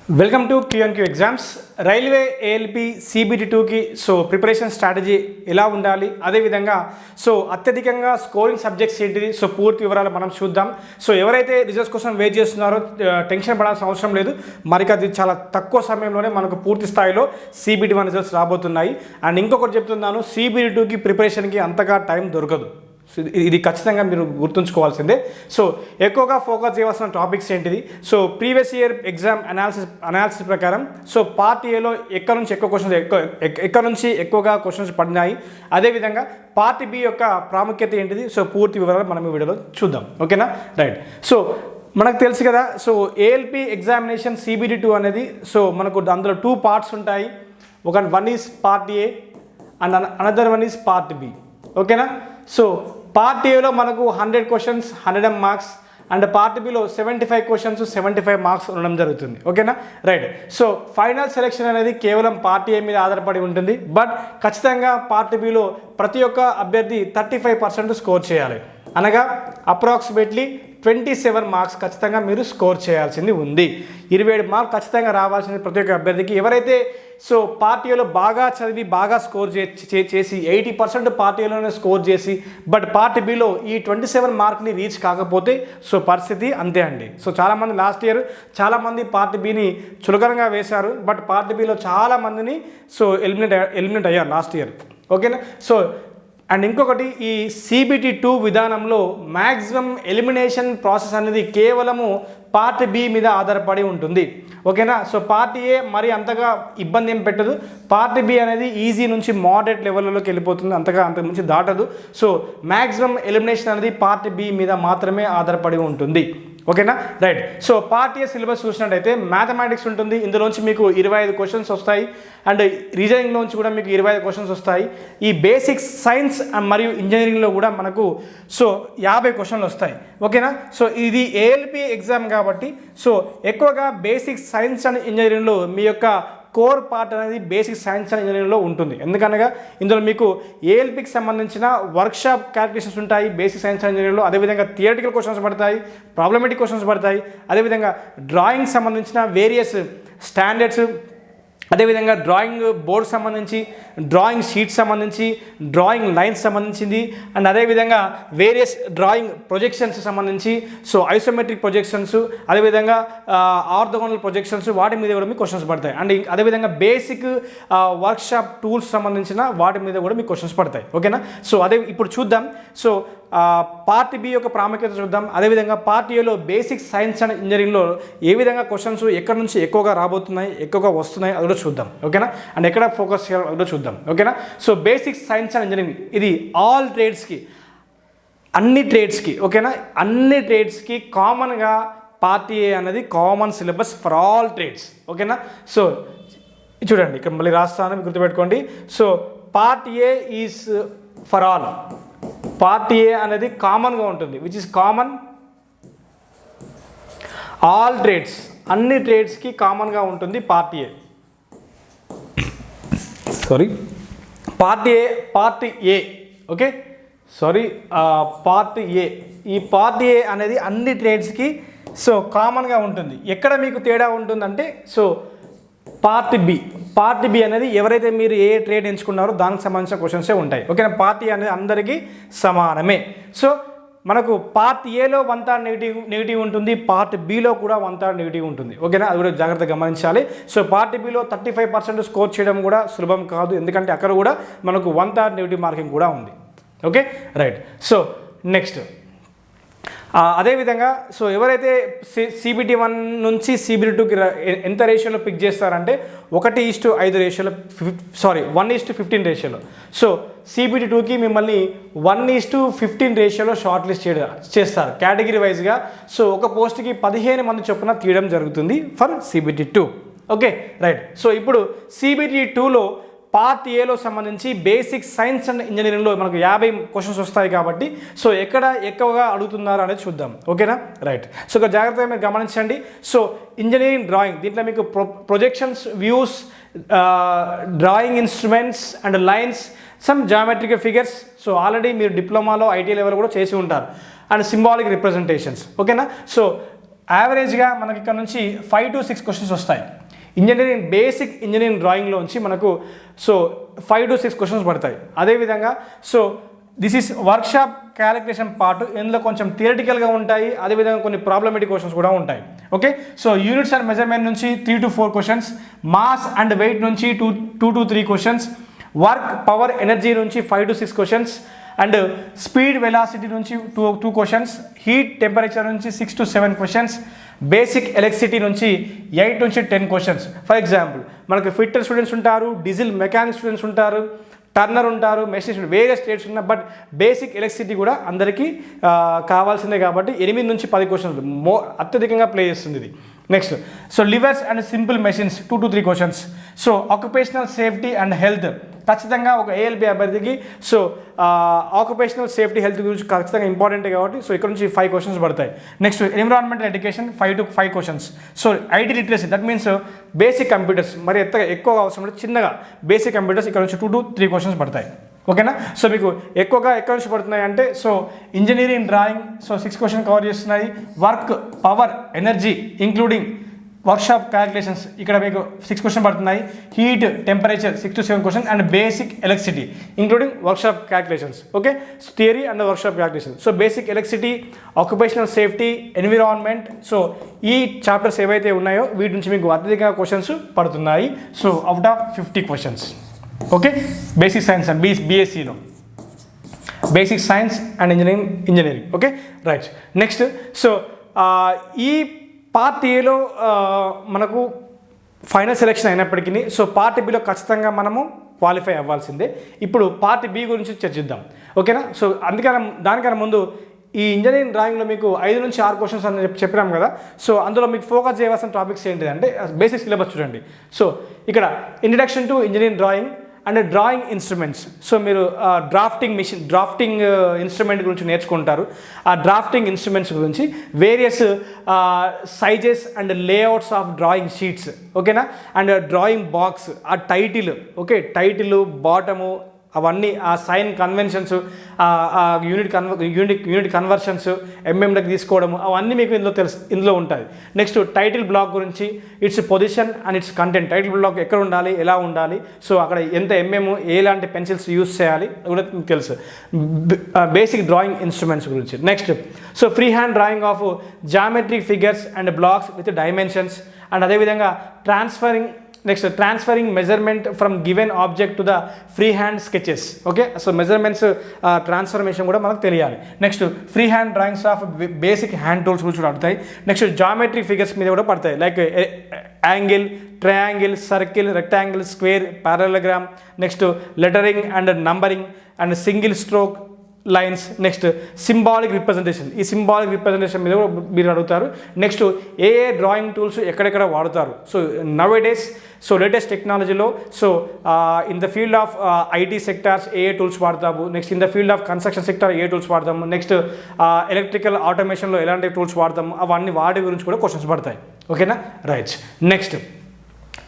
Welcome to QNQ exams. Railway ALP CBT2కి preparation strategy ఎలా ఉండాలి, అదేవిధంగా అత్యధికంగా స్కోరింగ్ సబ్జెక్ట్స్ ఏంటిది, పూర్తి వివరాలు మనం చూద్దాం. ఎవరైతే రిజల్ట్స్ కోసం వెయిట్ చేస్తున్నారో టెన్షన్ పడాల్సిన అవసరం లేదు. మరి అది చాలా తక్కువ సమయంలోనే మనకు పూర్తి స్థాయిలో CBT1 రిజల్ట్స్ రాబోతున్నాయి. అండ్ ఇంకొకటి చెప్తున్నాను, CBT2కి ప్రిపరేషన్కి అంతగా టైం దొరకదు. ఇది ఖచ్చితంగా మీరు గుర్తుంచుకోవాల్సిందే. ఎక్కువగా ఫోకస్ చేయవలసిన టాపిక్స్ ఏంటిది, ప్రీవియస్ ఇయర్ ఎగ్జామ్ అనాలిసిస్ ప్రకారం పార్ట్ ఏలో ఎక్కడి నుంచి ఎక్కువగా క్వశ్చన్స్ పడినాయి, అదేవిధంగా పార్ట్ బి యొక్క ప్రాముఖ్యత ఏంటిది, పూర్తి వివరాలు మనం ఈ వీడియోలో చూద్దాం. ఓకేనా, రైట్. మనకు తెలుసు కదా, ఏఎల్పి ఎగ్జామినేషన్ CBT2 అనేది మనకు అందులో 2 పార్ట్స్ ఉంటాయి. One is part A and another one is part B. ఓకేనా, పార్ట్ ఏలో మనకు 100 క్వశ్చన్స్ 100 మార్క్స్ అండ్ పార్ట్ బిలో 75 క్వశ్చన్స్ 75 మార్క్స్ ఉండడం జరుగుతుంది. ఓకేనా, రైట్. ఫైనల్ సెలెక్షన్ అనేది కేవలం పార్ట్ ఏ మీద ఆధారపడి ఉంటుంది. బట్ ఖచ్చితంగా పార్ట్ బిలో ప్రతి ఒక్క అభ్యర్థి 35% స్కోర్ చేయాలి. అనగా అప్రాక్సిమేట్లీ 27 మార్క్స్ ఖచ్చితంగా మీరు స్కోర్ చేయాల్సింది ఉంది. 27 మార్క్స్ ఖచ్చితంగా రావాల్సింది ప్రతి ఒక్క అభ్యర్థికి. ఎవరైతే పార్ట్ ఏలో బాగా చదివి బాగా స్కోర్ చేసి 80% పార్ట్ ఏలోనే స్కోర్ చేసి బట్ పార్ట్ బిలో ఈ 27 మార్క్ని రీచ్ కాకపోతే పరిస్థితి అంతే అండి. చాలామంది లాస్ట్ ఇయర్ చాలామంది పార్ట్ బిని చులకనగా వేశారు. బట్ పార్ట్ బిలో చాలామందిని ఎలిమినేట్ అయ్యారు లాస్ట్ ఇయర్. ఓకేనా, అండ్ ఇంకొకటి, ఈ CBT2 విధానంలో మ్యాక్సిమం ఎలిమినేషన్ ప్రాసెస్ అనేది కేవలము పార్ట్ బి మీద ఆధారపడి ఉంటుంది. ఓకేనా, పార్ట్ ఏ మరి అంతగా ఇబ్బంది ఏం పెట్టదు. పార్ట్ బి అనేది ఈజీ నుంచి మోడరేట్ లెవెల్లోకి వెళ్ళిపోతుంది, అంతకు మించి దాటదు. మ్యాక్సిమం ఎలిమినేషన్ అనేది పార్ట్ బి మీద మాత్రమే ఆధారపడి ఉంటుంది. ఓకేనా, రైట్. పార్ట్ ఏ సిలబస్ చూసినట్టయితే మ్యాథమెటిక్స్ ఉంటుంది. ఇందులోంచి మీకు 25 క్వశ్చన్స్ వస్తాయి అండ్ రీజనింగ్లోంచి కూడా మీకు 25 క్వశ్చన్స్ వస్తాయి. ఈ బేసిక్స్ సైన్స్ మరియు ఇంజనీరింగ్లో కూడా మనకు 50 క్వశ్చన్లు వస్తాయి. ఓకేనా, ఇది ఏఎల్పి ఎగ్జామ్ కాబట్టి ఎక్కువగా బేసిక్స్ సైన్స్ అండ్ ఇంజనీరింగ్లో మీ యొక్క కోర్ పార్ట్ అనేది బేసిక్ సైన్స్ అండ్ ఇంజనీరింగ్లో ఉంటుంది. ఎందుకనగా ఇందులో మీకు ఏఎల్పికి సంబంధించిన వర్క్షాప్ క్యాలిక్యులేషన్స్ ఉంటాయి బేసిక్ సైన్స్ అండ్ ఇంజనీరింగ్లో. అదేవిధంగా థియరిటికల్ క్వశ్చన్స్ పడతాయి, ప్రాబ్లమేటిక్ క్వశ్చన్స్ పడతాయి, అదేవిధంగా డ్రాయింగ్ సంబంధించిన వేరియస్ స్టాండర్డ్స్, అదేవిధంగా డ్రాయింగ్ బోర్డ్ సంబంధించి, డ్రాయింగ్ షీట్స్ సంబంధించి, డ్రాయింగ్ లైన్స్ సంబంధించింది అండ్ అదేవిధంగా వేరియస్ డ్రాయింగ్ ప్రొజెక్షన్స్ సంబంధించి ఐసోమెట్రిక్ ప్రొజెక్షన్స్, అదేవిధంగా ఆర్థోగోనల్ ప్రొజెక్షన్స్, వాటి మీద కూడా మీకు క్వశ్చన్స్ పడతాయి. అండ్ అదేవిధంగా బేసిక్ వర్క్షాప్ టూల్స్ సంబంధించిన వాటి మీద కూడా మీకు క్వశ్చన్స్ పడతాయి. ఓకేనా, అదే ఇప్పుడు చూద్దాం. పార్ట్ బి యొక్క ప్రాముఖ్యత చూద్దాం. అదేవిధంగా పార్ట్ ఏలో బేసిక్ సైన్స్ అండ్ ఇంజనీరింగ్లో ఏ విధంగా క్వశ్చన్స్ ఎక్కడి నుంచి ఎక్కువగా రాబోతున్నాయి, ఎక్కువగా వస్తున్నాయి అది కూడా చూద్దాం. ఓకేనా, అండ్ ఎక్కడ ఫోకస్ చేయాలో అది కూడా చూద్దాం. ఓకేనా, బేసిక్ సైన్స్ అండ్ ఇంజనీరింగ్ ఇది ఆల్ ట్రేడ్స్కి, అన్ని ట్రేడ్స్కి, ఓకేనా, అన్ని ట్రేడ్స్కి కామన్గా పార్ట్ ఏ అనేది common syllabus for all trades. ఓకేనా, చూడండి ఇక్కడ మళ్ళీ రాస్తాను, గుర్తుపెట్టుకోండి. Part A is for all. Part A అనేది కామన్గా ఉంటుంది, which is common all trades, అన్ని ట్రేడ్స్కి కామన్గా ఉంటుంది part A. Part A okay, part A, ఈ పార్ట్ ఏ అనేది అన్ని ట్రేడ్స్కి కామన్గా ఉంటుంది. ఎక్కడ మీకు తేడా ఉంటుందంటే పార్ట్ బి అనేది ఎవరైతే మీరు ఏ ట్రేడ్ ఎంచుకున్నారో దానికి సంబంధించిన క్వశ్చన్సే ఉంటాయి. ఓకేనా, పార్ట్ ఏ అనేది అందరికీ సమానమే. మనకు పార్ట్ ఏలో 1/3 నెగిటివ్ ఉంటుంది, పార్ట్ బిలో కూడా 1/3 నెగిటివ్ ఉంటుంది. ఓకేనా, అది కూడా జాగ్రత్తగా గమనించాలి. పార్ట్ బిలో 35% స్కోర్ చేయడం కూడా సులభం కాదు, ఎందుకంటే అక్కడ కూడా మనకు 1/3 నెగిటివ్ మార్కింగ్ కూడా ఉంది. Okay, right. నెక్స్ట్ అదేవిధంగా ఎవరైతే CBT1 నుంచి CBT2కి ఎంత రేషియోలో పిక్ చేస్తారంటే 1:5 రేషియోలో, 1:15 రేషియోలో. CBT2కి మిమ్మల్ని 1:15 రేషియోలో షార్ట్ లిస్ట్ చేస్తారు కేటగిరీ వైజ్గా. ఒక పోస్ట్కి 15 మంది చొప్పున తీయడం జరుగుతుంది ఫర్ CBT2. Okay, right. ఇప్పుడు CBT2లో పార్ట్ ఏలో సంబంధించి బేసిక్ సైన్స్ అండ్ ఇంజనీరింగ్లో మనకు 50 క్వశ్చన్స్ వస్తాయి కాబట్టి ఎక్కడ ఎక్కువగా అడుగుతున్నారు అనేది చూద్దాం. ఓకేనా, రైట్. ఇక్కడ జాగ్రత్తగా మీరు గమనించండి. ఇంజనీరింగ్ డ్రాయింగ్, దీంట్లో మీకు projections, views, drawing instruments and lines, some geometrical figures. Already మీరు డిప్లొమాలో ఐటీ లెవెల్ కూడా చేసి ఉంటారు. And symbolic representations. ఓకేనా, యావరేజ్గా మనకి ఇక్కడ నుంచి 5 to 6 క్వశ్చన్స్ వస్తాయి. బేసిక్ ఇంజనీరింగ్ డ్రాయింగ్లోంచి మనకు సో 5 to 6 క్వశ్చన్స్ పడతాయి. అదేవిధంగా so this is workshop calculation part. ఇందులో కొంచెం థియరిటికల్గా ఉంటాయి, అదేవిధంగా కొన్ని ప్రాబ్లమేటిక్ క్వశ్చన్స్ కూడా ఉంటాయి. Okay, so units and measurement నుంచి 3 to 4 questions, mass and weight నుంచి 2 to 3 questions, work power energy నుంచి 5 to 6 questions, and speed velocity నుంచి 2 క్వశ్చన్స్, హీట్ టెంపరేచర్ నుంచి 6 to 7 క్వశ్చన్స్, బేసిక్ ఎలక్ట్రిసిటీ నుంచి 8 నుంచి 10 క్వశ్చన్స్. ఫర్ ఎగ్జాంపుల్ మనకు ఫిట్టర్ స్టూడెంట్స్ ఉంటారు, diesel mechanic students ఉంటారు, టర్నర్ ఉంటారు, మెషిన్ వేరియస్ స్టేట్స్ ఉన్నాయి. బట్ బేసిక్ ఎలక్ట్రిసిటీ కూడా అందరికీ కావాల్సిందే కాబట్టి 8 నుంచి 10 క్వశ్చన్స్ అత్యధికంగా ప్లే చేస్తుంది ఇది. Next so levers and simple machines 2 to 3 questions. So occupational safety and health ఖచ్చితంగా ఒక ఏఎల్బి అభ్యర్థికి సో ఆక్యుపేషనల్ సేఫ్టీ హెల్త్ గురించి ఖచ్చితంగా ఇంపార్టెంట్ కాబట్టి సో ఇక్కడ నుంచి 5 క్వశ్చన్స్ పడతాయి. Next environmental education 5 to 5 questions. So IT literacy that means basic computers, మరి ఎక్కువగా అవసరం అంటే చిన్నగా బేసిక్ కంప్యూటర్స్ ఇక్కడ నుంచి 2 to 3 క్వశ్చన్స్ పడతాయి. ఓకేనా, సో మీకు ఎక్కువగా ఎక్కడి నుంచి పడుతున్నాయి అంటే so engineering drawing so 6 question cover చేస్తున్నాయి, work power energy including workshop calculations ఇక్కడ మీకు 6 క్వశ్చన్ పడుతున్నాయి, heat temperature 6 to 7 question, and basic electricity including workshop calculations. Okay, theory and workshop calculation. So basic electricity, occupational safety, environment, so ఈ chapters ఏవైతే ఉన్నాయో వీటి నుంచి మీకు అత్యధికంగా క్వశ్చన్స్ పడుతున్నాయి. So out of 50 questions. Okay, basic science and బీఎస్సీలో basic science and engineering. Okay, right. Next so ఈ పార్ట్ ఏలో మనకు ఫైనల్ సెలెక్షన్ అయినప్పటికీ సో పార్ట్ బిలో ఖచ్చితంగా మనము క్వాలిఫై అవ్వాల్సిందే. ఇప్పుడు పార్ట్ బి గురించి చర్చిద్దాం. ఓకేనా, సో దానికన్నా ముందు ఈ ఇంజనీరింగ్ డ్రాయింగ్లో మీకు 5 నుంచి 6 క్వశ్చన్స్ అని చెప్పినాం కదా. సో అందులో మీకు ఫోకస్ చేయవలసిన టాపిక్స్ ఏంటిదంటే బేసిక్ సిలబస్ చూడండి. సో ఇక్కడ introduction to engineering drawing and drawing instruments. So మీరు డ్రాఫ్టింగ్ ఇన్స్ట్రుమెంట్ గురించి నేర్చుకుంటారు. ఆ డ్రాఫ్టింగ్ ఇన్స్ట్రుమెంట్స్ గురించి various sizes and layouts of drawing sheets. ఓకేనా, అండ్ డ్రాయింగ్ బాక్స్, ఆ టైటిల్, ఓకే టైటిల్ బాటము అవన్నీ, ఆ సైన్ కన్వెన్షన్స్, యూనిట్ కన్వర్షన్స్, ఎంఎంలకు తీసుకోవడము అవన్నీ మీకు ఇందులో ఉంటుంది. నెక్స్ట్ టైటిల్ బ్లాక్ గురించి, its position and its content, title block ఎక్కడ ఉండాలి, ఎలా ఉండాలి, సో అక్కడ ఎంత ఎంఎం, ఎలాంటి పెన్సిల్స్ యూస్ చేయాలి అది కూడా మీకు తెలుసు. బేసిక్ డ్రాయింగ్ ఇన్స్ట్రుమెంట్స్ గురించి. Next so free hand drawing of geometric figures and blocks with dimensions, and అదేవిధంగా transferring measurement from given object to the free hand sketches. Okay, so measurements transformation కూడా మనకు తెలియాలి. Next free hand drawings of basic hand tools గురించి పడతాయి. Next geometric figures మీద కూడా పడతాయి, like angle, triangle, circle, rectangle, square, parallelogram. Next lettering and numbering and single stroke lines. Next symbolic representation, ఈ symbolic representation మీద మీరు అడుగుతారు. Next ఏ డ్రాయింగ్ టూల్స్ ఎక్కడెక్కడ వాడుతారు. So now days so latest టెక్నాలజీలో so in the field of IT sectors ఏ tools వాడతాము. Next in the field of construction sector ఏ టూల్స్ వాడతాము. నెక్స్ట్ ఎలక్ట్రికల్ ఆటోమేషన్లో ఎలాంటి టూల్స్ వాడతాము, అవన్నీ వాటి గురించి కూడా క్వశ్చన్స్ పడతాయి. ఓకేనా, right. Next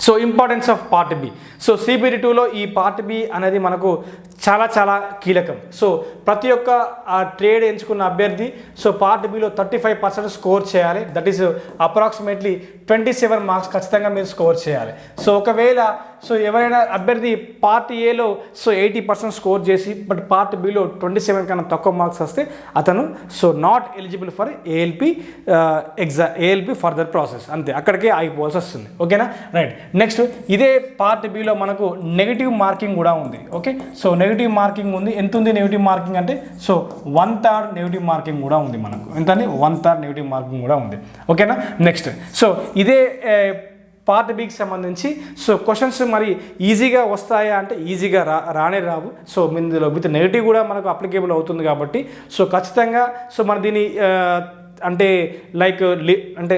so importance of part B. So CBT 2లో ఈ పార్ట్ బి అనేది మనకు చాలా చాలా కీలకం. సో ప్రతి ఒక్క ట్రేడ్ ఎంచుకున్న అభ్యర్థి సో పార్ట్ బిలో 35% స్కోర్ చేయాలి. దట్ ఈస్ అప్రాక్సిమేట్లీ 27 మార్క్స్ ఖచ్చితంగా మీరు స్కోర్ చేయాలి. సో ఒకవేళ సో ఎవరైనా అభ్యర్థి పార్ట్ ఏలో సో 80% స్కోర్ చేసి బట్ పార్ట్ బిలో 27 కన్నా తక్కువ మార్క్స్ వస్తే అతను so not eligible for ALP further process, అంతే, అక్కడికే ఆగిపోవాల్సి వస్తుంది. ఓకేనా, రైట్. నెక్స్ట్ ఇదే పార్ట్ బిలో మనకు నెగిటివ్ మార్కింగ్ కూడా ఉంది. ఓకే, సో నెగిటివ్ మార్కింగ్ ఉంది. ఎంత ఉంది నెగిటివ్ మార్కింగ్ అంటే సో 1/3 నెగిటివ్ మార్కింగ్ కూడా ఉంది మనకు. ఎంత అని 1/3 నెగిటివ్ మార్కింగ్ కూడా ఉంది. ఓకేనా, నెక్స్ట్ సో ఇదే పార్ట్ బికి సంబంధించి సో క్వశ్చన్స్ మరి ఈజీగా వస్తాయా అంటే ఈజీగా రానే రావు. సో ఇందులో విత్ నెగిటివ్ కూడా మనకు అప్లికేబుల్ అవుతుంది కాబట్టి సో ఖచ్చితంగా సో మన దీన్ని అంటే లైక్ అంటే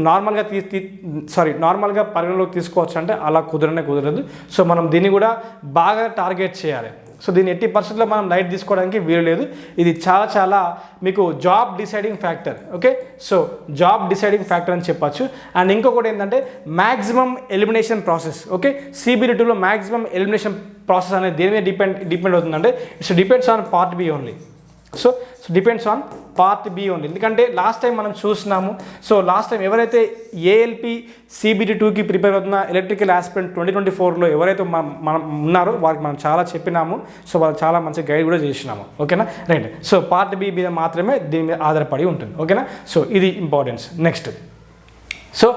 నార్మల్గా పరిగణలోకి తీసుకోవచ్చు అంటే అలా కుదరదు. సో మనం దీన్ని కూడా బాగా టార్గెట్ చేయాలి. సో దీన్ని 80% మనం లైట్ తీసుకోవడానికి వీలు లేదు. ఇది చాలా చాలా మీకు job deciding factor. Okay, so job deciding factor అని చెప్పచ్చు. అండ్ ఇంకొకటి ఏంటంటే maximum elimination process. Okay, CBT 2లో మ్యాక్సిమం ఎలిమినేషన్ ప్రాసెస్ అనేది దేని మీద డిపెండ్ అవుతుందంటే it's depends on part B only. So depends on part B only. ఎందుకంటే లాస్ట్ టైం మనం చూసినాము. సో లాస్ట్ టైం ఎవరైతే ఏఎల్పి సిబిటి 2కి ప్రిపేర్ అవుతున్న ఎలక్ట్రికల్ ఆస్పిరెంట్ 2024లో ఎవరైతే మనం ఉన్నారో వారికి మనం చాలా చెప్పినాము. సో వాళ్ళు చాలా మంచి గైడ్ కూడా చేసినాము. ఓకేనా, రైట్. సో పార్ట్ బి మీద మాత్రమే దీని మీద ఆధారపడి ఉంటుంది. ఓకేనా, సో ఇది ఇంపార్టెన్స్. నెక్స్ట్, సో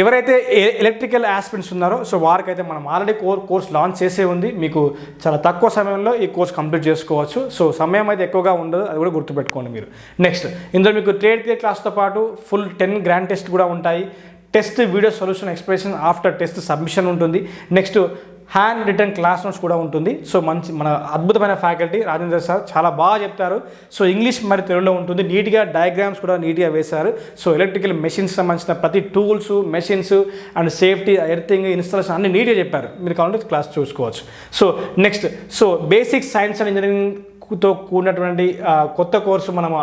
ఎవరైతే ఎలక్ట్రికల్ ఆస్పిరెంట్స్ ఉన్నారో సో వారికైతే మనం ఆల్రెడీ కోర్స్ లాంచ్ చేసే ఉంది. మీకు చాలా తక్కువ సమయంలో ఈ కోర్స్ కంప్లీట్ చేసుకోవచ్చు. సో సమయం అయితే ఎక్కువగా ఉండదు, అది కూడా గుర్తుపెట్టుకోండి మీరు. నెక్స్ట్, ఇందులో మీకు ట్రేడ్ థియరీ క్లాస్తో పాటు ఫుల్ 10 గ్రాండ్ టెస్ట్ కూడా ఉంటాయి. Test video solution expression after test submission ఉంటుంది. Next handwritten class notes కూడా ఉంటుంది. సో మన అద్భుతమైన ఫ్యాకల్టీ రాజేంద్ర సార్ చాలా బాగా చెప్తారు. సో ఇంగ్లీష్ మరి తెలుగులో ఉంటుంది. నీట్గా డయాగ్రామ్స్ కూడా నీట్గా వేశారు. సో ఎలక్ట్రికల్ మెషిన్స్ సంబంధించిన ప్రతి tools, machines and safety, earthing, installation అన్ని నీట్గా చెప్పారు. మీరు కావాలంటే క్లాస్ చూసుకోవచ్చు. So next, so basic science and ఇంజనీరింగ్తో కూడినటువంటి కొత్త కోర్సు మనం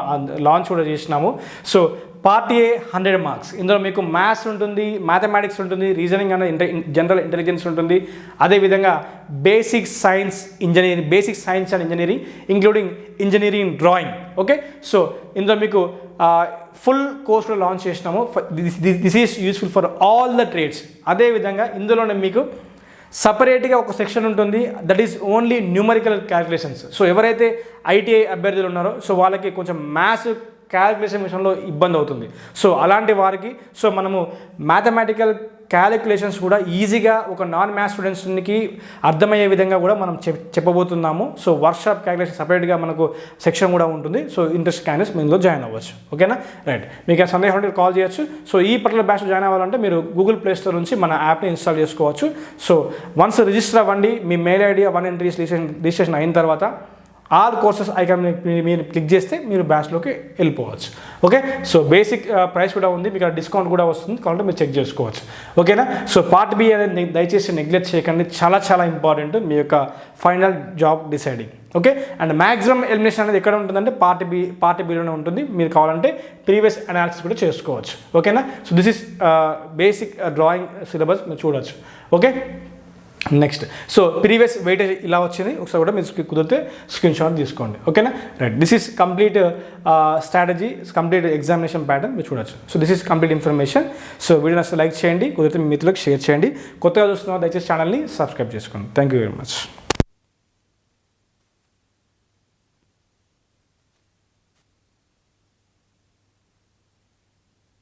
లాంచ్ కూడా చేసినాము. So part A 100 marks. ఇందులో మీకు మ్యాథ్స్ ఉంటుంది, మ్యాథమెటిక్స్ ఉంటుంది, రీజనింగ్ అండ్ జనరల్ ఇంటెలిజెన్స్ ఉంటుంది. అదేవిధంగా basic science and engineering including engineering drawing. Okay, so ఇందులో మీకు ఫుల్ కోర్సులో లాంచ్ చేసినాము. This is useful for all the trades. అదేవిధంగా ఇందులోనే మీకు సపరేట్గా ఒక సెక్షన్ ఉంటుంది, that is only numerical calculations. So ఎవరైతే ఐటీఐ అభ్యర్థులు ఉన్నారో సో వాళ్ళకి కొంచెం మ్యాథ్స్ క్యాలిక్యులేషన్ విషయంలో ఇబ్బంది అవుతుంది. సో అలాంటి వారికి సో మనము మ్యాథమెటికల్ క్యాలిక్యులేషన్స్ కూడా ఈజీగా ఒక నాన్ మ్యాథ్స్ స్టూడెంట్స్కి అర్థమయ్యే విధంగా కూడా మనం చెప్పబోతున్నాము. సో వర్క్షాప్ క్యాలిక్యులేషన్ సపరేట్గా మనకు సెక్షన్ కూడా ఉంటుంది. సో ఇంట్రెస్ట్ క్యాండిడేట్స్ ఇందులో జాయిన్ అవ్వచ్చు. ఓకేనా, రైట్. మీకు సందేహం ఉంటే కాల్ చేయొచ్చు. సో ఈ పర్టికులర్ బ్యాచ్ జాయిన్ అవ్వాలంటే మీరు గూగుల్ ప్లే స్టోర్ నుంచి మన యాప్ని ఇన్స్టాల్ చేసుకోవచ్చు. సో వన్స్ రిజిస్టర్ అవ్వండి, మీ మెయిల్ ఐడి అవన్నీ రిజిస్ట్రేషన్ అయిన తర్వాత ఆల్ కోర్సెస్ ఐకాన్ మీరు క్లిక్ చేస్తే మీరు బ్యాచ్లోకి వెళ్ళిపోవచ్చు. ఓకే, సో బేసిక్ ప్రైస్ కూడా ఉంది, మీకు డిస్కౌంట్ కూడా వస్తుంది, కాబట్టి మీరు చెక్ చేసుకోవచ్చు. ఓకేనా, సో పార్ట్ బి అనేది దయచేసి నెగ్లెక్ట్ చేయకండి, చాలా చాలా ఇంపార్టెంట్ మీ యొక్క final job deciding. Okay, and maximum elimination అనేది ఎక్కడ ఉంటుందంటే పార్ట్ బిలోనే ఉంటుంది. మీరు కావాలంటే ప్రీవియస్ అనాలిసిస్ కూడా చేసుకోవచ్చు. ఓకేనా, so this is basic drawing syllabus మీరు చూడవచ్చు. Okay, next, so previous weightage ఇలా వచ్చింది, ఒకసారి కూడా మీరు కుదిరితే స్క్రీన్ షాట్ తీసుకోండి. ఓకేనా, right. This is complete strategy, complete examination pattern మీరు చూడొచ్చు. So this is complete information. So video నచ్చితే లైక్ చేయండి, కుదిరితే మీ మిత్రులకు షేర్ చేయండి. కొత్తగా చూస్తున్న దయచేసి ఛానల్ని సబ్స్క్రైబ్ చేసుకోండి. Thank you very much.